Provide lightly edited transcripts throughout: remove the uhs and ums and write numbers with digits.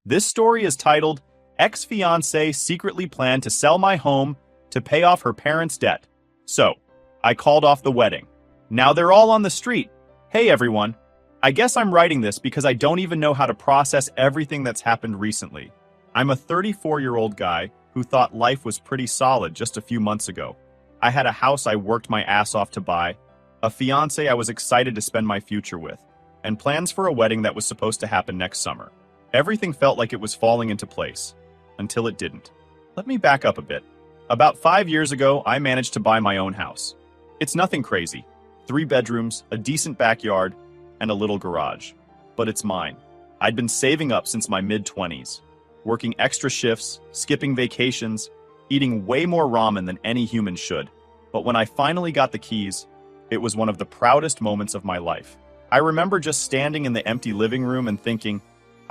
This story is titled, Ex-Fiancé Secretly Planned to Sell My Home to Pay Off Her Parents' Debt. So, I called off the wedding. Now they're all on the street. Hey everyone. I guess I'm writing this because I don't even know how to process everything that's happened recently. I'm a 34-year-old guy who thought life was pretty solid just a few months ago. I had a house I worked my ass off to buy, a fiancé I was excited to spend my future with, and plans for a wedding that was supposed to happen next summer. Everything felt like it was falling into place, until it didn't. Let me back up a bit. About 5 years ago, I managed to buy my own house. It's nothing crazy. 3 bedrooms, a decent backyard, and a little garage. But it's mine. I'd been saving up since my mid-20s, working extra shifts, skipping vacations, eating way more ramen than any human should. But when I finally got the keys, it was one of the proudest moments of my life. I remember just standing in the empty living room and thinking,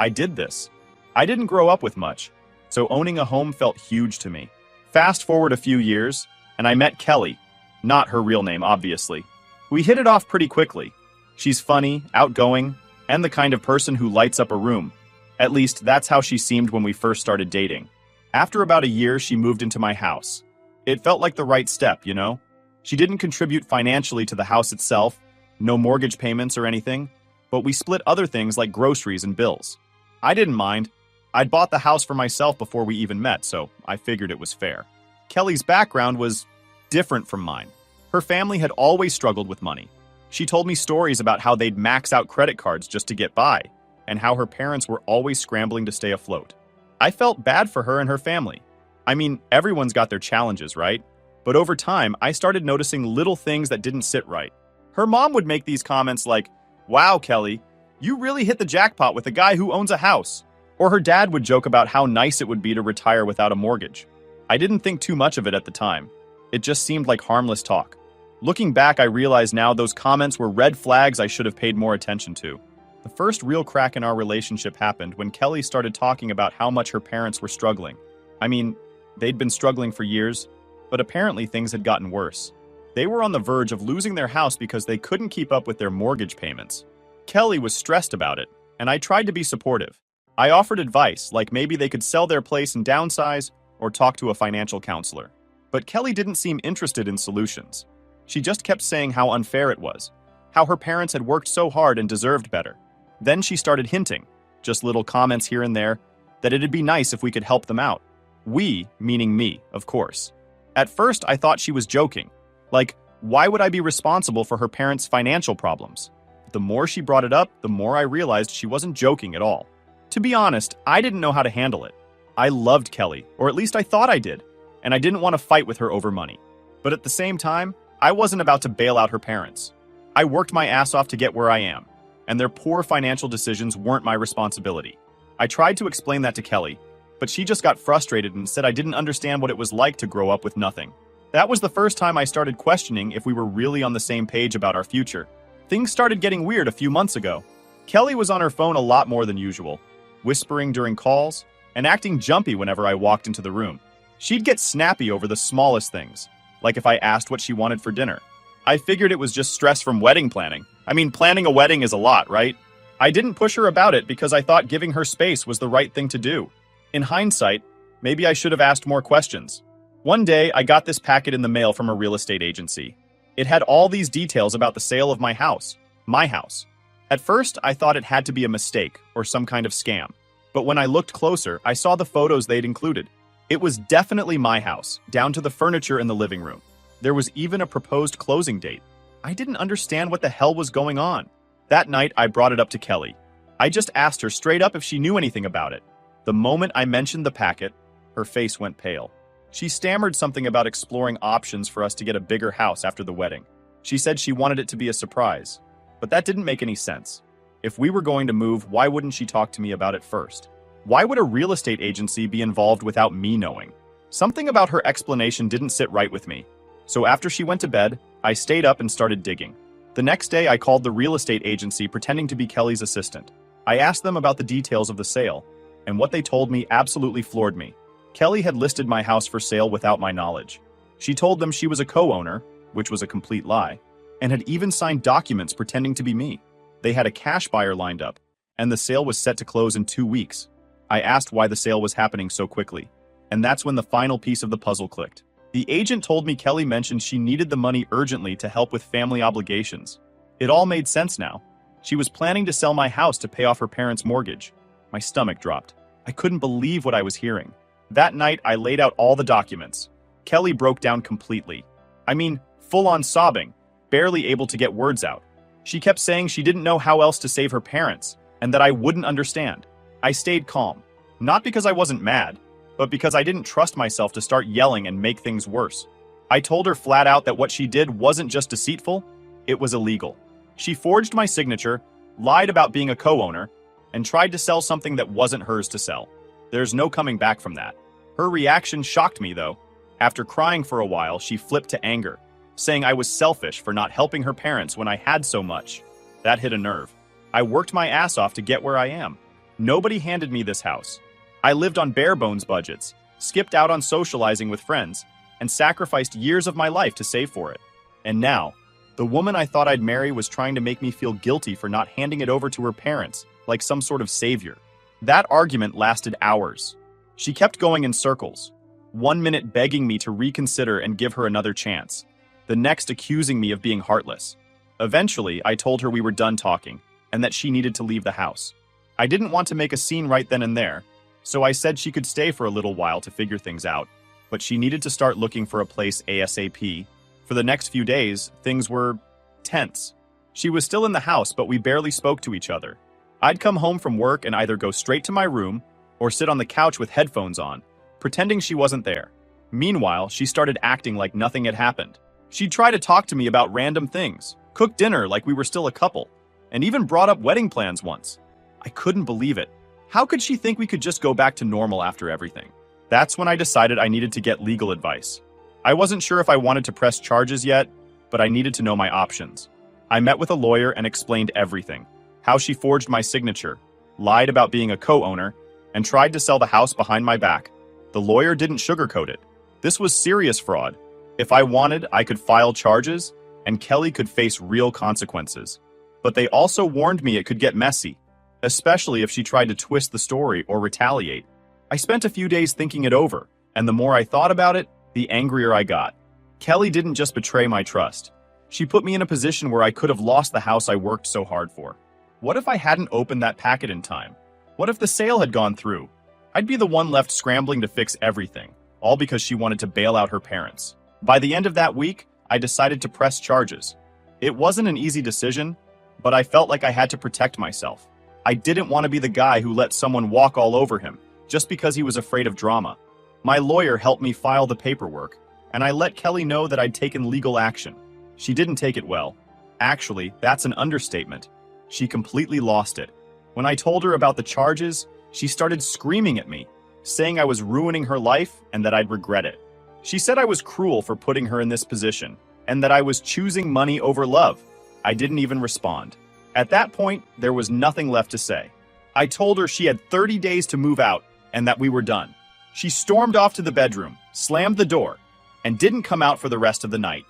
I did this. I didn't grow up with much, so owning a home felt huge to me. Fast forward a few years, and I met Kelly. Not her real name, obviously. We hit it off pretty quickly. She's funny, outgoing, and the kind of person who lights up a room. At least, that's how she seemed when we first started dating. After about a year, she moved into my house. It felt like the right step, you know? She didn't contribute financially to the house itself, no mortgage payments or anything, but we split other things like groceries and bills. I didn't mind. I'd bought the house for myself before we even met, so I figured it was fair. Kelly's background was different from mine. Her family had always struggled with money. She told me stories about how they'd max out credit cards just to get by, and how her parents were always scrambling to stay afloat. I felt bad for her and her family. I mean, everyone's got their challenges, right? But over time, I started noticing little things that didn't sit right. Her mom would make these comments like, "Wow, Kelly, you really hit the jackpot with a guy who owns a house." Or her dad would joke about how nice it would be to retire without a mortgage. I didn't think too much of it at the time. It just seemed like harmless talk. Looking back, I realize now those comments were red flags I should have paid more attention to. The first real crack in our relationship happened when Kelly started talking about how much her parents were struggling. I mean, they'd been struggling for years, but apparently things had gotten worse. They were on the verge of losing their house because they couldn't keep up with their mortgage payments. Kelly was stressed about it, and I tried to be supportive. I offered advice, like maybe they could sell their place and downsize, or talk to a financial counselor. But Kelly didn't seem interested in solutions. She just kept saying how unfair it was, how her parents had worked so hard and deserved better. Then she started hinting, just little comments here and there, that it'd be nice if we could help them out. We, meaning me, of course. At first, I thought she was joking. Like, why would I be responsible for her parents' financial problems? The more she brought it up, the more I realized she wasn't joking at all. To be honest, I didn't know how to handle it. I loved Kelly, or at least I thought I did, and I didn't want to fight with her over money. But at the same time, I wasn't about to bail out her parents. I worked my ass off to get where I am, and their poor financial decisions weren't my responsibility. I tried to explain that to Kelly, but she just got frustrated and said I didn't understand what it was like to grow up with nothing. That was the first time I started questioning if we were really on the same page about our future. Things started getting weird a few months ago. Kelly was on her phone a lot more than usual, whispering during calls, and acting jumpy whenever I walked into the room. She'd get snappy over the smallest things, like if I asked what she wanted for dinner. I figured it was just stress from wedding planning. I mean, planning a wedding is a lot, right? I didn't push her about it because I thought giving her space was the right thing to do. In hindsight, maybe I should have asked more questions. One day, I got this packet in the mail from a real estate agency. It had all these details about the sale of my house. My house. At first, I thought it had to be a mistake or some kind of scam. But when I looked closer, I saw the photos they'd included. It was definitely my house, down to the furniture in the living room. There was even a proposed closing date. I didn't understand what the hell was going on. That night, I brought it up to Kelly. I just asked her straight up if she knew anything about it. The moment I mentioned the packet, her face went pale. She stammered something about exploring options for us to get a bigger house after the wedding. She said she wanted it to be a surprise. But that didn't make any sense. If we were going to move, why wouldn't she talk to me about it first? Why would a real estate agency be involved without me knowing? Something about her explanation didn't sit right with me. So after she went to bed, I stayed up and started digging. The next day, I called the real estate agency pretending to be Kelly's assistant. I asked them about the details of the sale, and what they told me absolutely floored me. Kelly had listed my house for sale without my knowledge. She told them she was a co-owner, which was a complete lie, and had even signed documents pretending to be me. They had a cash buyer lined up, and the sale was set to close in 2 weeks. I asked why the sale was happening so quickly, and that's when the final piece of the puzzle clicked. The agent told me Kelly mentioned she needed the money urgently to help with family obligations. It all made sense now. She was planning to sell my house to pay off her parents' mortgage. My stomach dropped. I couldn't believe what I was hearing. That night, I laid out all the documents. Kelly broke down completely. I mean, full-on sobbing, barely able to get words out. She kept saying she didn't know how else to save her parents, and that I wouldn't understand. I stayed calm, not because I wasn't mad, but because I didn't trust myself to start yelling and make things worse. I told her flat out that what she did wasn't just deceitful, it was illegal. She forged my signature, lied about being a co-owner, and tried to sell something that wasn't hers to sell. There's no coming back from that. Her reaction shocked me, though. After crying for a while, she flipped to anger, saying I was selfish for not helping her parents when I had so much. That hit a nerve. I worked my ass off to get where I am. Nobody handed me this house. I lived on bare-bones budgets, skipped out on socializing with friends, and sacrificed years of my life to save for it. And now, the woman I thought I'd marry was trying to make me feel guilty for not handing it over to her parents, like some sort of savior. That argument lasted hours. She kept going in circles, 1 minute begging me to reconsider and give her another chance, the next accusing me of being heartless. Eventually, I told her we were done talking, and that she needed to leave the house. I didn't want to make a scene right then and there, so I said she could stay for a little while to figure things out, but she needed to start looking for a place ASAP. For the next few days, things were tense. She was still in the house, but we barely spoke to each other. I'd come home from work and either go straight to my room or sit on the couch with headphones on, pretending she wasn't there. Meanwhile, she started acting like nothing had happened. She'd try to talk to me about random things, cook dinner like we were still a couple, and even brought up wedding plans once. I couldn't believe it. How could she think we could just go back to normal after everything? That's when I decided I needed to get legal advice. I wasn't sure if I wanted to press charges yet, but I needed to know my options. I met with a lawyer and explained everything. How she forged my signature, lied about being a co-owner, and tried to sell the house behind my back. The lawyer didn't sugarcoat it. This was serious fraud. If I wanted, I could file charges, and Kelly could face real consequences. But they also warned me it could get messy, especially if she tried to twist the story or retaliate. I spent a few days thinking it over, and the more I thought about it, the angrier I got. Kelly didn't just betray my trust. She put me in a position where I could have lost the house I worked so hard for. What if I hadn't opened that packet in time? What if the sale had gone through? I'd be the one left scrambling to fix everything, all because she wanted to bail out her parents. By the end of that week, I decided to press charges. It wasn't an easy decision, but I felt like I had to protect myself. I didn't want to be the guy who let someone walk all over him just because he was afraid of drama. My lawyer helped me file the paperwork, and I let Kelly know that I'd taken legal action. She didn't take it well. Actually, that's an understatement. She completely lost it. When I told her about the charges, she started screaming at me, saying I was ruining her life and that I'd regret it. She said I was cruel for putting her in this position, and that I was choosing money over love. I didn't even respond. At that point, there was nothing left to say. I told her she had 30 days to move out, and that we were done. She stormed off to the bedroom, slammed the door, and didn't come out for the rest of the night.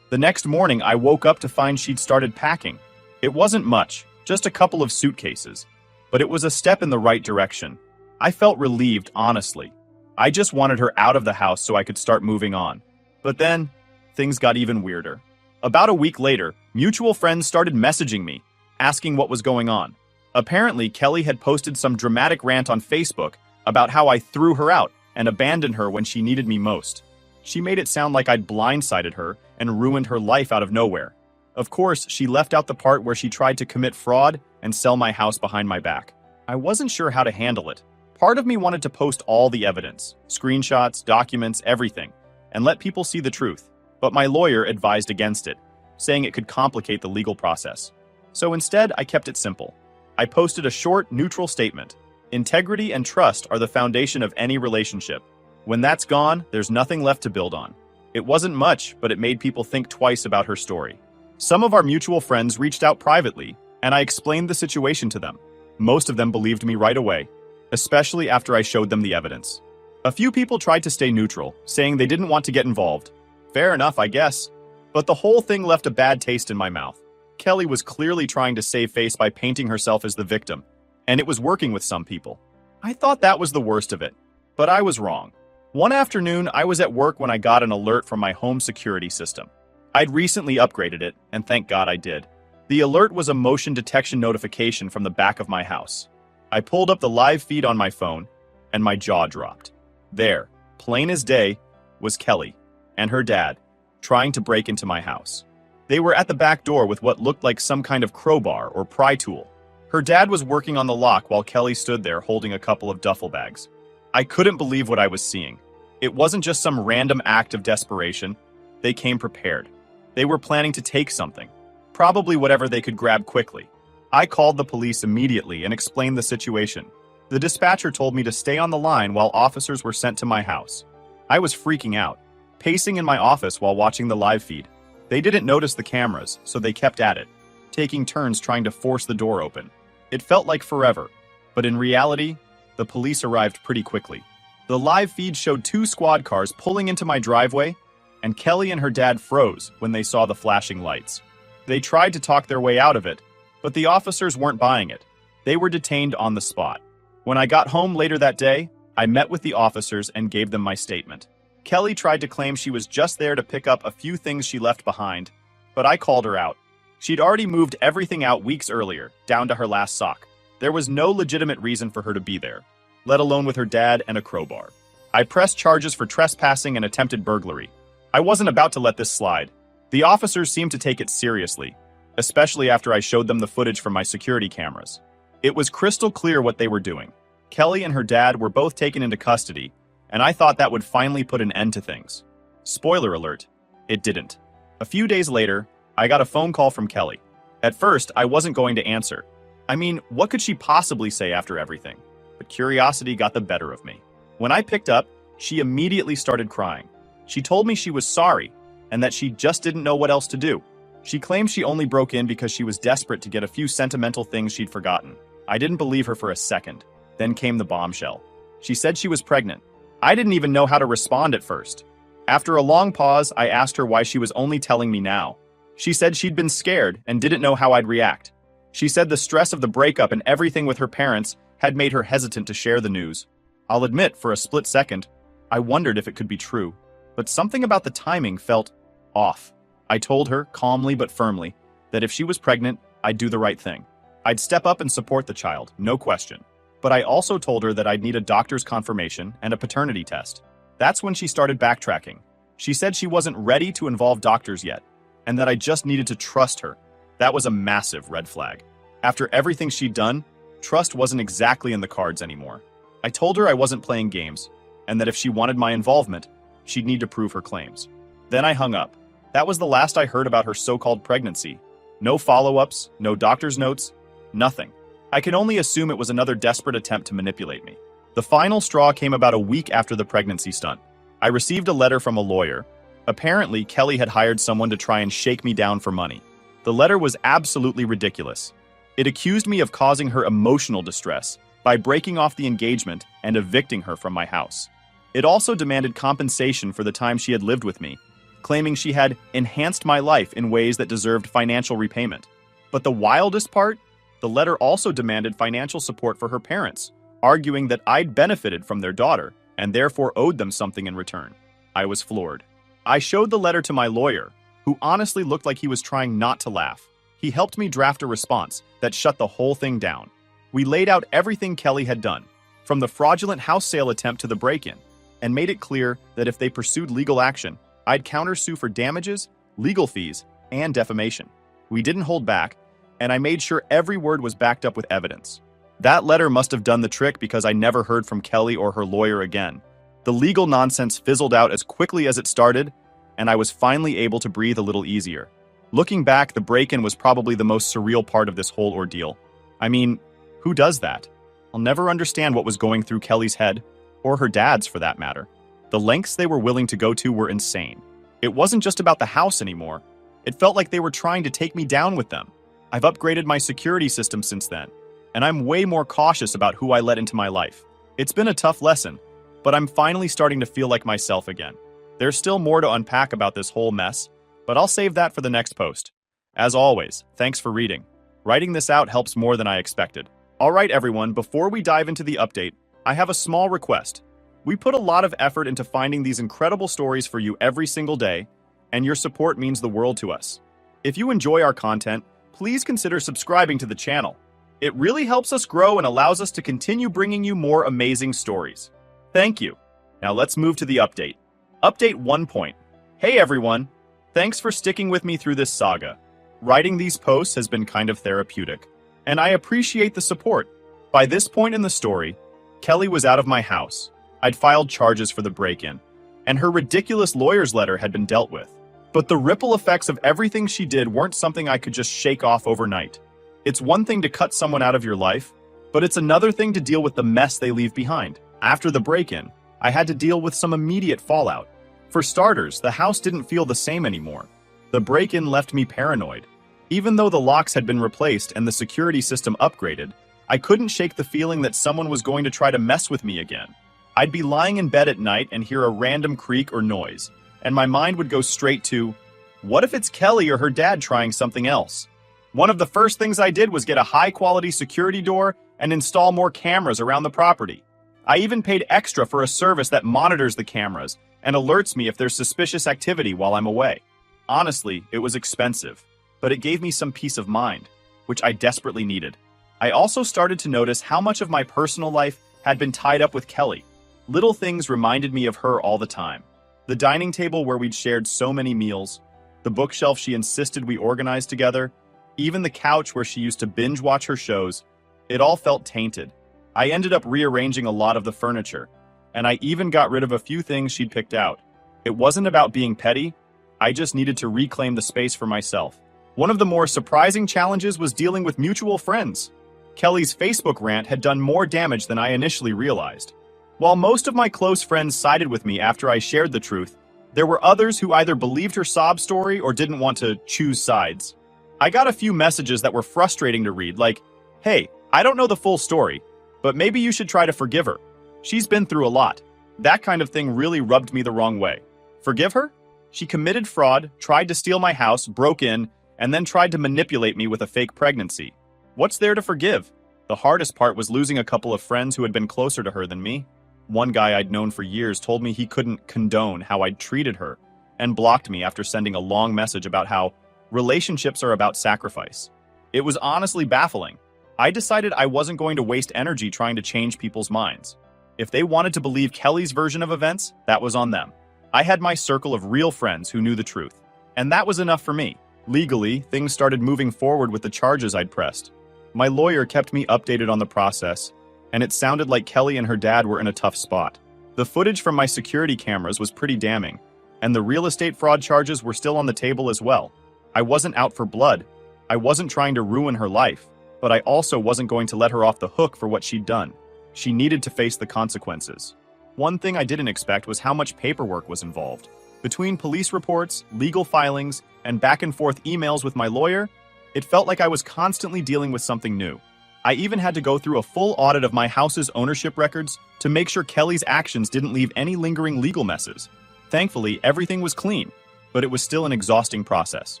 The next morning, I woke up to find she'd started packing. It wasn't much, just a couple of suitcases, but it was a step in the right direction. I felt relieved, honestly. I just wanted her out of the house so I could start moving on. But then, things got even weirder. About a week later, mutual friends started messaging me, asking what was going on. Apparently, Kelly had posted some dramatic rant on Facebook about how I threw her out and abandoned her when she needed me most. She made it sound like I'd blindsided her and ruined her life out of nowhere. Of course, she left out the part where she tried to commit fraud and sell my house behind my back. I wasn't sure how to handle it. Part of me wanted to post all the evidence, screenshots, documents, everything, and let people see the truth. But my lawyer advised against it, saying it could complicate the legal process. So instead, I kept it simple. I posted a short, neutral statement. Integrity and trust are the foundation of any relationship. When that's gone, there's nothing left to build on. It wasn't much, but it made people think twice about her story. Some of our mutual friends reached out privately, and I explained the situation to them. Most of them believed me right away, especially after I showed them the evidence. A few people tried to stay neutral, saying they didn't want to get involved. Fair enough, I guess. But the whole thing left a bad taste in my mouth. Kelly was clearly trying to save face by painting herself as the victim, and it was working with some people. I thought that was the worst of it, but I was wrong. One afternoon, I was at work when I got an alert from my home security system. I'd recently upgraded it, and thank God I did. The alert was a motion detection notification from the back of my house. I pulled up the live feed on my phone, and my jaw dropped. There, plain as day, was Kelly and her dad trying to break into my house. They were at the back door with what looked like some kind of crowbar or pry tool. Her dad was working on the lock while Kelly stood there holding a couple of duffel bags. I couldn't believe what I was seeing. It wasn't just some random act of desperation. They came prepared. They were planning to take something, probably whatever they could grab quickly. I called the police immediately and explained the situation. The dispatcher told me to stay on the line while officers were sent to my house. I was freaking out, pacing in my office while watching the live feed. They didn't notice the cameras, so they kept at it, taking turns trying to force the door open. It felt like forever, but in reality, the police arrived pretty quickly. The live feed showed 2 squad cars pulling into my driveway, and Kelly and her dad froze when they saw the flashing lights. They tried to talk their way out of it, but the officers weren't buying it. They were detained on the spot. When I got home later that day, I met with the officers and gave them my statement. Kelly tried to claim she was just there to pick up a few things she left behind, but I called her out. She'd already moved everything out weeks earlier, down to her last sock. There was no legitimate reason for her to be there, let alone with her dad and a crowbar. I pressed charges for trespassing and attempted burglary. I wasn't about to let this slide. The officers seemed to take it seriously, especially after I showed them the footage from my security cameras. It was crystal clear what they were doing. Kelly and her dad were both taken into custody, and I thought that would finally put an end to things. Spoiler alert, it didn't. A few days later, I got a phone call from Kelly. At first, I wasn't going to answer. I mean, what could she possibly say after everything? But curiosity got the better of me. When I picked up, she immediately started crying. She told me she was sorry, and that she just didn't know what else to do. She claimed she only broke in because she was desperate to get a few sentimental things she'd forgotten. I didn't believe her for a second. Then came the bombshell. She said she was pregnant. I didn't even know how to respond at first. After a long pause, I asked her why she was only telling me now. She said she'd been scared and didn't know how I'd react. She said the stress of the breakup and everything with her parents had made her hesitant to share the news. I'll admit, for a split second, I wondered if it could be true. But something about the timing felt off. I told her, calmly but firmly, that if she was pregnant, I'd do the right thing. I'd step up and support the child, no question. But I also told her that I'd need a doctor's confirmation and a paternity test. That's when she started backtracking. She said she wasn't ready to involve doctors yet, and that I just needed to trust her. That was a massive red flag. After everything she'd done, trust wasn't exactly in the cards anymore. I told her I wasn't playing games, and that if she wanted my involvement, she'd need to prove her claims. Then I hung up. That was the last I heard about her so-called pregnancy. No follow-ups, no doctor's notes, nothing. I can only assume it was another desperate attempt to manipulate me. The final straw came about a week after the pregnancy stunt. I received a letter from a lawyer. Apparently, Kelly had hired someone to try and shake me down for money. The letter was absolutely ridiculous. It accused me of causing her emotional distress by breaking off the engagement and evicting her from my house. It also demanded compensation for the time she had lived with me, claiming she had enhanced my life in ways that deserved financial repayment. But the wildest part? The letter also demanded financial support for her parents, arguing that I'd benefited from their daughter and therefore owed them something in return. I was floored. I showed the letter to my lawyer, who honestly looked like he was trying not to laugh. He helped me draft a response that shut the whole thing down. We laid out everything Kelly had done, from the fraudulent house sale attempt to the break-in, and made it clear that if they pursued legal action, I'd countersue for damages, legal fees, and defamation. We didn't hold back, and I made sure every word was backed up with evidence. That letter must have done the trick because I never heard from Kelly or her lawyer again. The legal nonsense fizzled out as quickly as it started, and I was finally able to breathe a little easier. Looking back, the break-in was probably the most surreal part of this whole ordeal. I mean, who does that? I'll never understand what was going through Kelly's head, or her dad's for that matter. The lengths they were willing to go to were insane. It wasn't just about the house anymore. It felt like they were trying to take me down with them. I've upgraded my security system since then, and I'm way more cautious about who I let into my life. It's been a tough lesson, but I'm finally starting to feel like myself again. There's still more to unpack about this whole mess, but I'll save that for the next post. As always, thanks for reading. Writing this out helps more than I expected. All right, everyone, before we dive into the update, I have a small request. We put a lot of effort into finding these incredible stories for you every single day, and your support means the world to us. If you enjoy our content, please consider subscribing to the channel. It really helps us grow and allows us to continue bringing you more amazing stories. Thank you. Now let's move to the update. Update 1 point. Hey everyone! Thanks for sticking with me through this saga. Writing these posts has been kind of therapeutic, and I appreciate the support. By this point in the story, Kelly was out of my house. I'd filed charges for the break-in, and her ridiculous lawyer's letter had been dealt with. But the ripple effects of everything she did weren't something I could just shake off overnight. It's one thing to cut someone out of your life, but it's another thing to deal with the mess they leave behind. After the break-in, I had to deal with some immediate fallout. For starters, the house didn't feel the same anymore. The break-in left me paranoid. Even though the locks had been replaced and the security system upgraded, I couldn't shake the feeling that someone was going to try to mess with me again. I'd be lying in bed at night and hear a random creak or noise, and my mind would go straight to, what if it's Kelly or her dad trying something else? One of the first things I did was get a high-quality security door and install more cameras around the property. I even paid extra for a service that monitors the cameras and alerts me if there's suspicious activity while I'm away. Honestly, it was expensive, but it gave me some peace of mind, which I desperately needed. I also started to notice how much of my personal life had been tied up with Kelly. Little things reminded me of her all the time. The dining table where we'd shared so many meals, the bookshelf she insisted we organize together, even the couch where she used to binge watch her shows. It all felt tainted. I ended up rearranging a lot of the furniture, and I even got rid of a few things she'd picked out. It wasn't about being petty, I just needed to reclaim the space for myself. One of the more surprising challenges was dealing with mutual friends. Kelly's Facebook rant had done more damage than I initially realized. While most of my close friends sided with me after I shared the truth, there were others who either believed her sob story or didn't want to choose sides. I got a few messages that were frustrating to read, like, hey, I don't know the full story, but maybe you should try to forgive her. She's been through a lot. That kind of thing really rubbed me the wrong way. Forgive her? She committed fraud, tried to steal my house, broke in, and then tried to manipulate me with a fake pregnancy. What's there to forgive? The hardest part was losing a couple of friends who had been closer to her than me. One guy I'd known for years told me he couldn't condone how I'd treated her, and blocked me after sending a long message about how relationships are about sacrifice. It was honestly baffling. I decided I wasn't going to waste energy trying to change people's minds. If they wanted to believe Kelly's version of events, that was on them. I had my circle of real friends who knew the truth, and that was enough for me. Legally, things started moving forward with the charges I'd pressed. My lawyer kept me updated on the process, and it sounded like Kelly and her dad were in a tough spot. The footage from my security cameras was pretty damning, and the real estate fraud charges were still on the table as well. I wasn't out for blood. I wasn't trying to ruin her life, but I also wasn't going to let her off the hook for what she'd done. She needed to face the consequences. One thing I didn't expect was how much paperwork was involved. Between police reports, legal filings, and back-and-forth emails with my lawyer, it felt like I was constantly dealing with something new. I even had to go through a full audit of my house's ownership records to make sure Kelly's actions didn't leave any lingering legal messes. Thankfully, everything was clean, but it was still an exhausting process.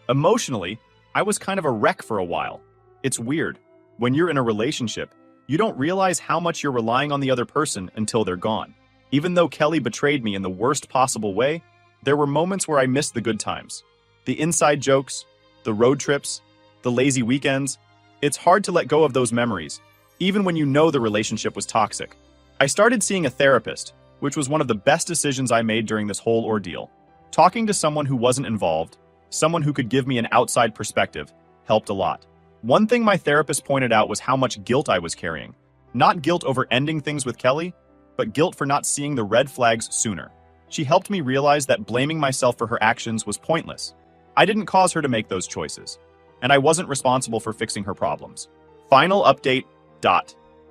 Emotionally, I was kind of a wreck for a while. It's weird. When you're in a relationship, you don't realize how much you're relying on the other person until they're gone. Even though Kelly betrayed me in the worst possible way, there were moments where I missed the good times. The inside jokes, the road trips, the lazy weekends. It's hard to let go of those memories, even when you know the relationship was toxic. I started seeing a therapist, which was one of the best decisions I made during this whole ordeal. Talking to someone who wasn't involved, someone who could give me an outside perspective, helped a lot. One thing my therapist pointed out was how much guilt I was carrying. Not guilt over ending things with Kelly, but guilt for not seeing the red flags sooner. She helped me realize that blaming myself for her actions was pointless. I didn't cause her to make those choices, and I wasn't responsible for fixing her problems. Final update.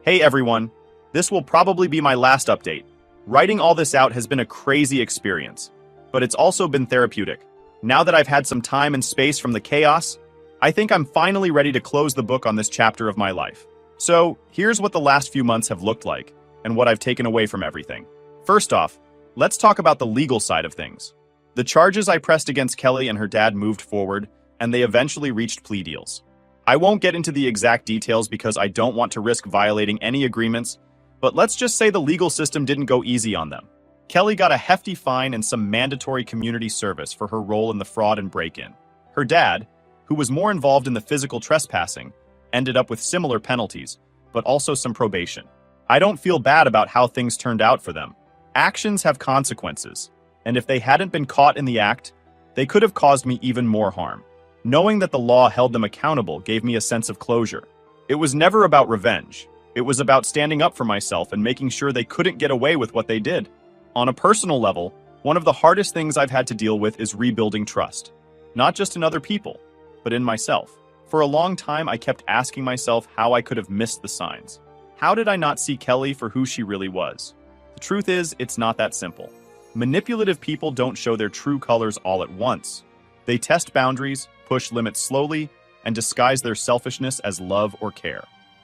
Hey everyone, this will probably be my last update. Writing all this out has been a crazy experience, but it's also been therapeutic. Now that I've had some time and space from the chaos, I think I'm finally ready to close the book on this chapter of my life. So, here's what the last few months have looked like, and what I've taken away from everything. First off, let's talk about the legal side of things. The charges I pressed against Kelly and her dad moved forward, and they eventually reached plea deals. I won't get into the exact details because I don't want to risk violating any agreements, But let's just say the legal system didn't go easy on them. Kelly got a hefty fine and some mandatory community service for her role in the fraud and break-in. Her dad, who was more involved in the physical trespassing, ended up with similar penalties, but also some probation. I don't feel bad about how things turned out for them. Actions have consequences, and if they hadn't been caught in the act, they could have caused me even more harm. Knowing that the law held them accountable gave me a sense of closure. It was never about revenge. It was about standing up for myself and making sure they couldn't get away with what they did. On a personal level, one of the hardest things I've had to deal with is rebuilding trust. Not just in other people, but in myself. For a long time, I kept asking myself how I could have missed the signs. How did I not see Kelly for who she really was? The truth is, it's not that simple. Manipulative people don't show their true colors all at once. They test boundaries, push limits slowly, and disguise their selfishness as love or care.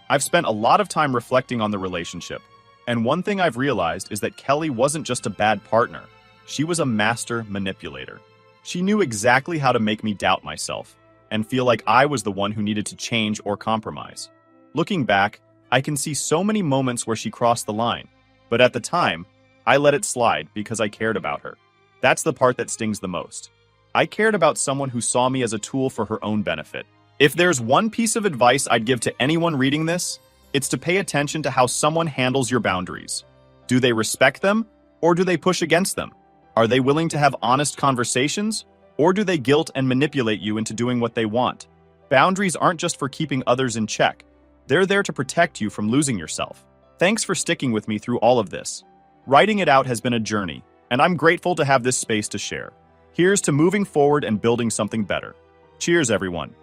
I've spent a lot of time reflecting on the relationship, and one thing I've realized is that Kelly wasn't just a bad partner. She was a master manipulator. She knew exactly how to make me doubt myself and feel like I was the one who needed to change or compromise. Looking back, I can see so many moments where she crossed the line, but at the time, I let it slide because I cared about her. That's the part that stings the most. I cared about someone who saw me as a tool for her own benefit. If there's one piece of advice I'd give to anyone reading this, it's to pay attention to how someone handles your boundaries. Do they respect them, or do they push against them? Are they willing to have honest conversations, or do they guilt and manipulate you into doing what they want? Boundaries aren't just for keeping others in check. They're there to protect you from losing yourself. Thanks for sticking with me through all of this. Writing it out has been a journey, and I'm grateful to have this space to share. Here's to moving forward and building something better. Cheers, everyone.